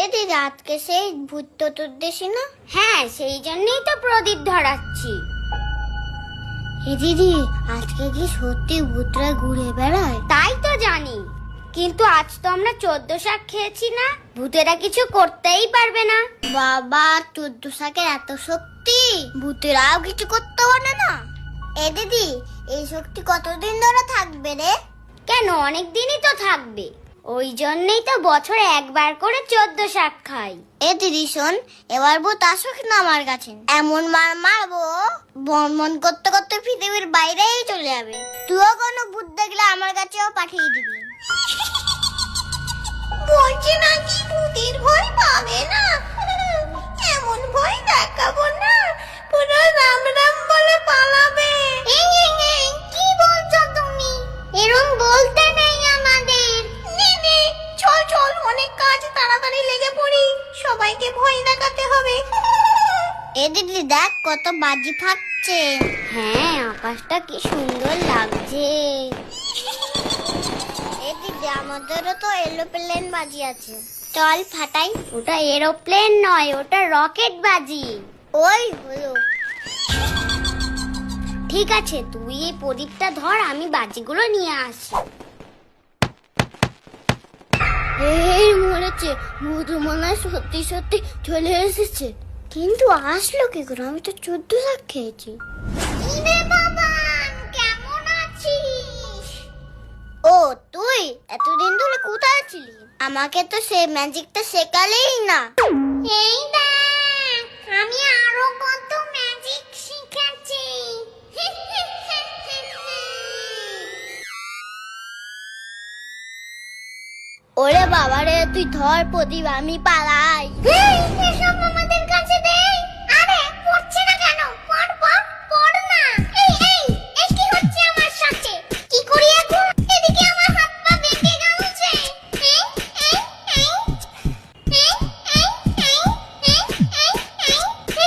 এদিকে আজকে সেই ভূত চতুর্দশী না? হ্যাঁ, সেই জন্যই তো প্রদীপ ধরাচ্ছি। এ দিদি, আজকে কি সত্যি ভূতরা ঘুরে বেড়ায়? তাই তো জানি, কিন্তু আজ তো আমরা 14 শাক খেয়েছি না, ভূতেরা কিছু করতেই পারবে না। বাবা, 14 শাকের এত শক্তি, ভূতেরাও কিছু করতে পারে না? এ দিদি, এই শক্তি কতদিন ধরে থাকবে রে? কেন, অনেক দিনই তো থাকবে। ওই জন্যই তো বছরে একবার করে 14 শাক খাই। এ দিদি শোন, এবার ভূত আসুক না আমার কাছে, এমন মার মারবো ভ্রমণ করতে করতে পৃথিবীর বাইরেই চলে যাবে। তুইও কোনো ভূত দেখলে আমার কাছেও পাঠিয়ে দিবি। বলছি নাকি ভূতের ভয় পাবে না? এমন ভয় দেখাবো না, পুরো রাম রাম বলে পালাবে। কি বলছো তুমি? এরকম বলতে নেই আমাদের। নে, চল চল, অনেক কাজ, তাড়াতাড়ি লেগে পড়ি, সবাইকে ভয় দেখাতে হবে। এ দিদি দেখ, কত বাজি ফাটছে। হ্যাঁ, আকাশটা কি সুন্দর লাগছে। এ দিদি, আমাদেরও তো এরোপ্লেন বাজি আছে, চল ফাটাই। ওটা এরোপ্লেন নয়, ওটা রকেট বাজি। ওই হলো। ঠিক আছে, তুই এই প্রদীপটা ধর, আমি বাজিগুলো নিয়ে আসি। এই মরেছে, ভূত মনে হয় সত্যি সত্যি চলে এসেছে। কিন্তু আসলো কি করে? আমি তো 14 শাক খেয়েছি। কেমন আছিস? ও তুই এতদিন ধরে কোথায় ছিলি? আমাকে তো সে ম্যাজিকটা শেখালেই না। এই দেখ, আমি আরো কত ম্যাজিক শিখেছি। ওরে বাবা রে, তুই ধর প্রদীপ, আমি পালাই। এসব আমাদের কাছে দে। আরে পড়ছে না কেন? পড় পড় পড় না। এই কি হচ্ছে আমার সাথে? কি করি এখন? এদিকে আমার হাত পা বেঁকে গেছে।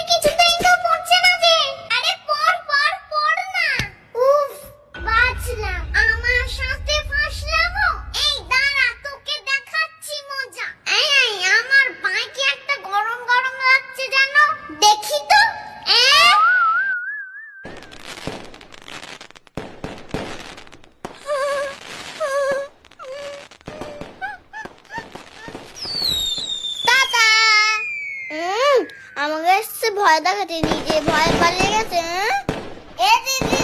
কিছুতেই তো পড়ছে না যে। আরে পড় পড় পড় না। উফ, বাঁচলাম। আমার সাথে ফাঁসলামো। এই দাঁড়া, তোকে দেখাচ্ছি মজা। এই আমার পায়ে কি একটা গরম গরম লাগছে জানো? দেখি তো। টাটা। আমাকে এসছে ভয় দেখাতে, নিজে ভয় পালিয়ে গেছে। এ দিদি